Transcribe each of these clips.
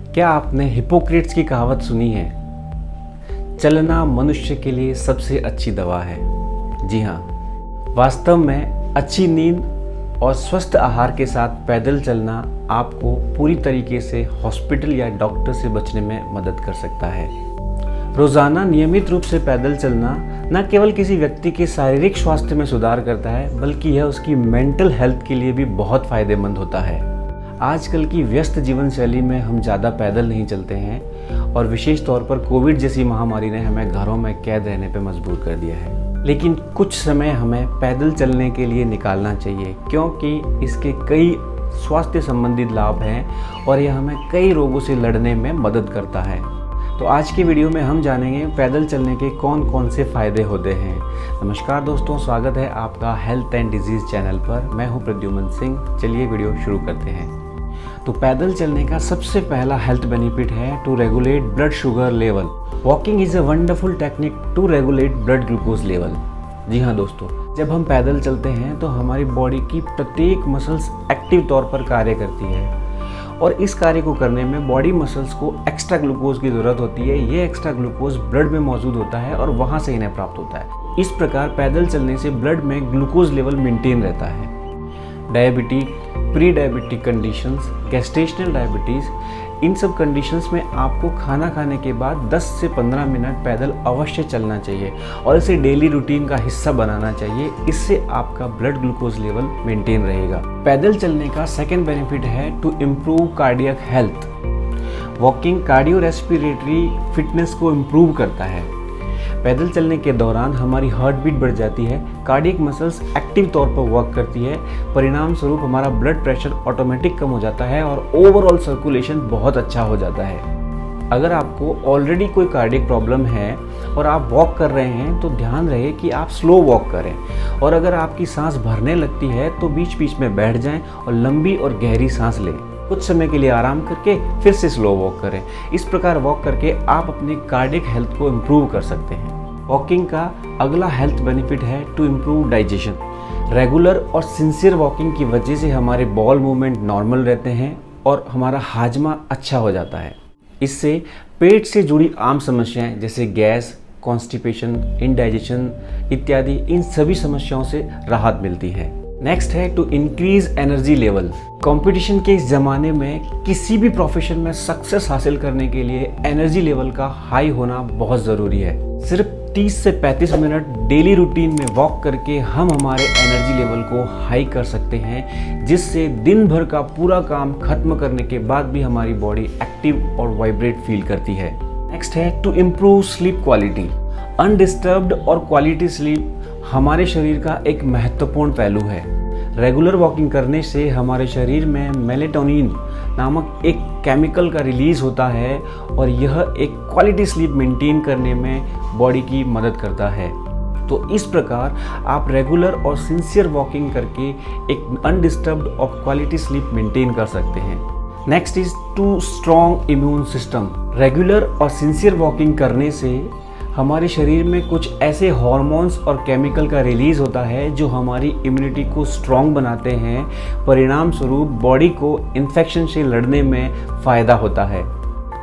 क्या आपने हिपोक्रेट्स की कहावत सुनी है? चलना मनुष्य के लिए सबसे अच्छी दवा है। जी हाँ, वास्तव में अच्छी नींद और स्वस्थ आहार के साथ पैदल चलना आपको पूरी तरीके से हॉस्पिटल या डॉक्टर से बचने में मदद कर सकता है। रोज़ाना नियमित रूप से पैदल चलना न केवल किसी व्यक्ति के शारीरिक स्वास्थ्य में सुधार करता है, बल्कि यह उसकी मेंटल हेल्थ के लिए भी बहुत फ़ायदेमंद होता है। आजकल की व्यस्त जीवन शैली में हम ज़्यादा पैदल नहीं चलते हैं और विशेष तौर पर कोविड जैसी महामारी ने हमें घरों में कैद रहने पर मजबूर कर दिया है। लेकिन कुछ समय हमें पैदल चलने के लिए निकालना चाहिए, क्योंकि इसके कई स्वास्थ्य संबंधित लाभ हैं और यह हमें कई रोगों से लड़ने में मदद करता है। तो आज की वीडियो में हम जानेंगे पैदल चलने के कौन कौन से फ़ायदे होते हैं। नमस्कार दोस्तों, स्वागत है आपका हेल्थ एंड डिजीज़ चैनल पर। मैं हूं प्रद्युमन सिंह। चलिए वीडियो शुरू करते हैं। तो पैदल चलने का सबसे पहला हेल्थ बेनिफिट है to regulate blood sugar level. Walking is a wonderful technique to regulate blood glucose level. जी हाँ दोस्तों, जब हम पैदल चलते हैं तो हमारी बॉडी की प्रत्येक मसल्स एक्टिव तौर पर कार्य करती है और इस कार्य को करने में बॉडी मसल्स को एक्स्ट्रा ग्लूकोज की ज़रूरत होती है। ये एक्स्ट्रा ग्लूकोज ब्लड में मौजूद होता है और वहाँ से इन्हें प्राप्त होता है। इस प्रकार पैदल चलने से ब्लड में ग्लूकोज लेवल मेंटेन रहता है। Diabetes, pre diabetic conditions, gestational diabetes, इन सब कंडीशंस में आपको खाना खाने के बाद 10 से 15 मिनट पैदल अवश्य चलना चाहिए और इसे डेली रूटीन का हिस्सा बनाना चाहिए। इससे आपका ब्लड ग्लूकोज लेवल मेंटेन रहेगा। पैदल चलने का सेकेंड बेनिफिट है to improve cardiac health. Walking cardio respiratory fitness को इम्प्रूव करता है। पैदल चलने के दौरान हमारी हार्ट बीट बढ़ जाती है, कार्डियक मसल्स एक्टिव तौर पर वर्क करती है। परिणाम स्वरूप हमारा ब्लड प्रेशर ऑटोमेटिक कम हो जाता है और ओवरऑल सर्कुलेशन बहुत अच्छा हो जाता है। अगर आपको ऑलरेडी कोई कार्डियक प्रॉब्लम है और आप वॉक कर रहे हैं तो ध्यान रहे कि आप स्लो वॉक करें, और अगर आपकी सांस भरने लगती है तो बीच बीच में बैठ जाएं और लंबी और गहरी सांस लें। कुछ समय के लिए आराम करके फिर से स्लो वॉक करें। इस प्रकार वॉक करके आप अपनी कार्डियक हेल्थ को इम्प्रूव कर सकते हैं। वॉकिंग का अगला हेल्थ बेनिफिट है टू इम्प्रूव डाइजेशन। रेगुलर और सिंसियर वॉकिंग की वजह से हमारे बॉल मूवमेंट नॉर्मल रहते हैं और हमारा हाजमा अच्छा हो जाता है। इससे पेट से जुड़ी आम समस्याएं जैसे गैस, कॉन्स्टिपेशन, इंडाइजेशन इत्यादि, इन सभी समस्याओं से राहत मिलती है। नेक्स्ट है to increase energy level. Competition के इस ज़माने में किसी भी प्रोफेशन में सक्सेस हासिल करने के लिए एनर्जी लेवल का हाई होना बहुत ज़रूरी है। सिर्फ 30 से 35 मिनट डेली रूटीन में वॉक करके हम हमारे एनर्जी लेवल को हाई कर सकते हैं, जिससे दिन भर का पूरा काम खत्म करने के बाद भी हमारी बॉडी एक्टिव और वाइब्रेट फील करती है। नेक्स्ट है to improve sleep quality. Undisturbed और क्वालिटी स्लीप हमारे शरीर का एक महत्वपूर्ण पहलू है। रेगुलर वॉकिंग करने से हमारे शरीर में मेलेटोनिन नामक एक केमिकल का रिलीज होता है और यह एक क्वालिटी स्लीप मेंटेन करने में बॉडी की मदद करता है। तो इस प्रकार आप रेगुलर और सिंसियर वॉकिंग करके एक अनडिस्टर्ब्ड और क्वालिटी स्लीप मेंटेन कर सकते हैं। Next is to strong immune system. Regular और सिंसियर वॉकिंग करने से हमारे शरीर में कुछ ऐसे हार्मोन्स और केमिकल का रिलीज होता है जो हमारी इम्यूनिटी को स्ट्रॉन्ग बनाते हैं। परिणाम स्वरूप बॉडी को इन्फेक्शन से लड़ने में फ़ायदा होता है।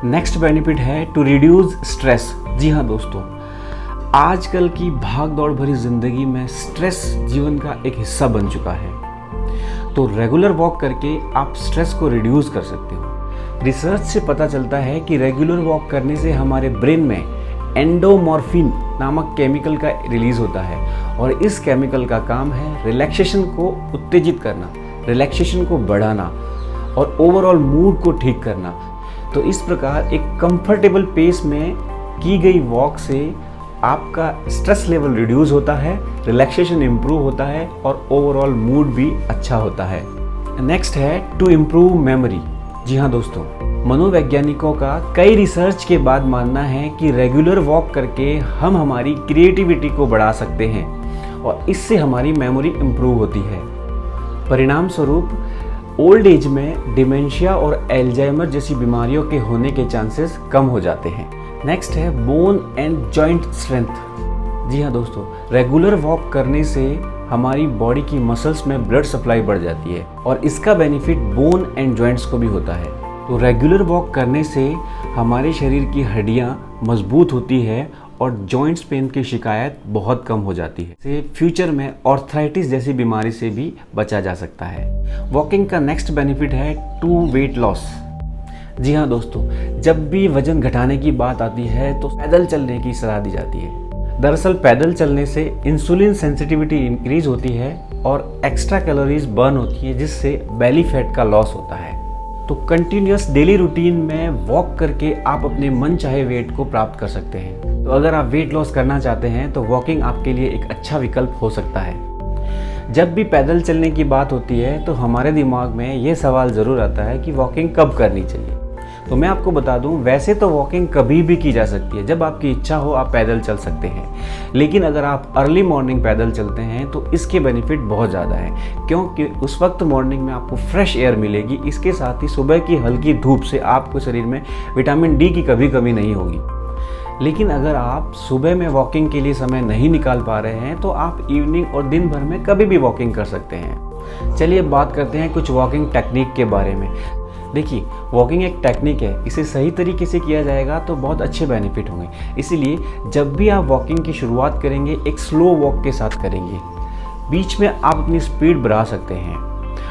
नेक्स्ट बेनिफिट है टू रिड्यूस स्ट्रेस। जी हाँ दोस्तों, आजकल की भाग दौड़ भरी ज़िंदगी में स्ट्रेस जीवन का एक हिस्सा बन चुका है। तो रेगुलर वॉक करके आप स्ट्रेस को रिड्यूस कर सकते हो। रिसर्च से पता चलता है कि रेगुलर वॉक करने से हमारे ब्रेन में एंडोमॉर्फिन नामक केमिकल का रिलीज होता है और इस केमिकल का काम है रिलैक्सेशन को उत्तेजित करना, रिलैक्सेशन को बढ़ाना और ओवरऑल मूड को ठीक करना। तो इस प्रकार एक कंफर्टेबल पेस में की गई वॉक से आपका स्ट्रेस लेवल रिड्यूस होता है, रिलैक्सेशन इम्प्रूव होता है और ओवरऑल मूड भी अच्छा होता है। नेक्स्ट है टू इम्प्रूव मेमोरी। जी हाँ दोस्तों, मनोवैज्ञानिकों का कई रिसर्च के बाद मानना है कि रेगुलर वॉक करके हम हमारी क्रिएटिविटी को बढ़ा सकते हैं और इससे हमारी मेमोरी इम्प्रूव होती है। परिणाम स्वरूप ओल्ड एज में डिमेंशिया और एल्जाइमर जैसी बीमारियों के होने के चांसेस कम हो जाते हैं। नेक्स्ट है बोन एंड जॉइंट स्ट्रेंथ। जी हाँ दोस्तों, रेगुलर वॉक करने से हमारी बॉडी की मसल्स में ब्लड सप्लाई बढ़ जाती है और इसका बेनिफिट बोन एंड जॉइंट्स को भी होता है। तो रेगुलर वॉक करने से हमारे शरीर की हड्डियाँ मजबूत होती है और जॉइंट्स पेन की शिकायत बहुत कम हो जाती है। इससे फ्यूचर में आर्थराइटिस जैसी बीमारी से भी बचा जा सकता है। वॉकिंग का नेक्स्ट बेनिफिट है टू वेट लॉस। जी हाँ दोस्तों, जब भी वजन घटाने की बात आती है तो पैदल चलने की सलाह दी जाती है। दरअसल पैदल चलने से इंसुलिन सेंसिटिविटी इंक्रीज होती है और एक्स्ट्रा कैलोरीज बर्न होती है, जिससे बेली फैट का लॉस होता है। तो कंटिन्यूअस डेली रूटीन में वॉक करके आप अपने मन चाहे वेट को प्राप्त कर सकते हैं। तो अगर आप वेट लॉस करना चाहते हैं तो वॉकिंग आपके लिए एक अच्छा विकल्प हो सकता है। जब भी पैदल चलने की बात होती है तो हमारे दिमाग में ये सवाल ज़रूर आता है कि वॉकिंग कब करनी चाहिए। तो मैं आपको बता दूं, वैसे तो वॉकिंग कभी भी की जा सकती है। जब आपकी इच्छा हो आप पैदल चल सकते हैं, लेकिन अगर आप अर्ली मॉर्निंग पैदल चलते हैं तो इसके बेनिफिट बहुत ज़्यादा है, क्योंकि उस वक्त मॉर्निंग में आपको फ्रेश एयर मिलेगी। इसके साथ ही सुबह की हल्की धूप से आपको शरीर में विटामिन डी की कभी कमी नहीं होगी। लेकिन अगर आप सुबह में वॉकिंग के लिए समय नहीं निकाल पा रहे हैं तो आप इवनिंग और दिन भर में कभी भी वॉकिंग कर सकते हैं। चलिए बात करते हैं कुछ वॉकिंग टेक्निक के बारे में। देखिए, वॉकिंग एक टेक्निक है, इसे सही तरीके से किया जाएगा तो बहुत अच्छे बेनिफिट होंगे। इसीलिए जब भी आप वॉकिंग की शुरुआत करेंगे एक स्लो वॉक के साथ करेंगे। बीच में आप अपनी स्पीड बढ़ा सकते हैं।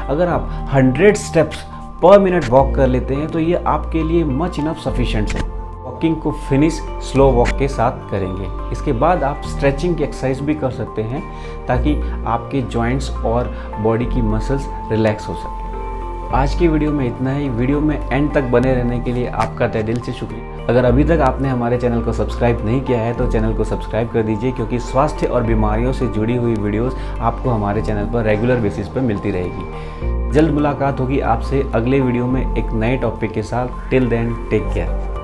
अगर आप 100 स्टेप्स पर मिनट वॉक कर लेते हैं तो ये आपके लिए मच इनफ सफिशिएंट है। वॉकिंग को फिनिश स्लो वॉक के साथ करेंगे। इसके बाद आप स्ट्रेचिंग की एक्सरसाइज भी कर सकते हैं ताकि आपके जॉइंट्स और बॉडी की मसल्स रिलैक्स हो सके। आज की वीडियो में इतना ही। वीडियो में एंड तक बने रहने के लिए आपका तहे दिल से शुक्रिया। अगर अभी तक आपने हमारे चैनल को सब्सक्राइब नहीं किया है तो चैनल को सब्सक्राइब कर दीजिए, क्योंकि स्वास्थ्य और बीमारियों से जुड़ी हुई वीडियोस आपको हमारे चैनल पर रेगुलर बेसिस पर मिलती रहेगी। जल्द मुलाकात होगी आपसे अगले वीडियो में एक नए टॉपिक के साथ। Till then take care.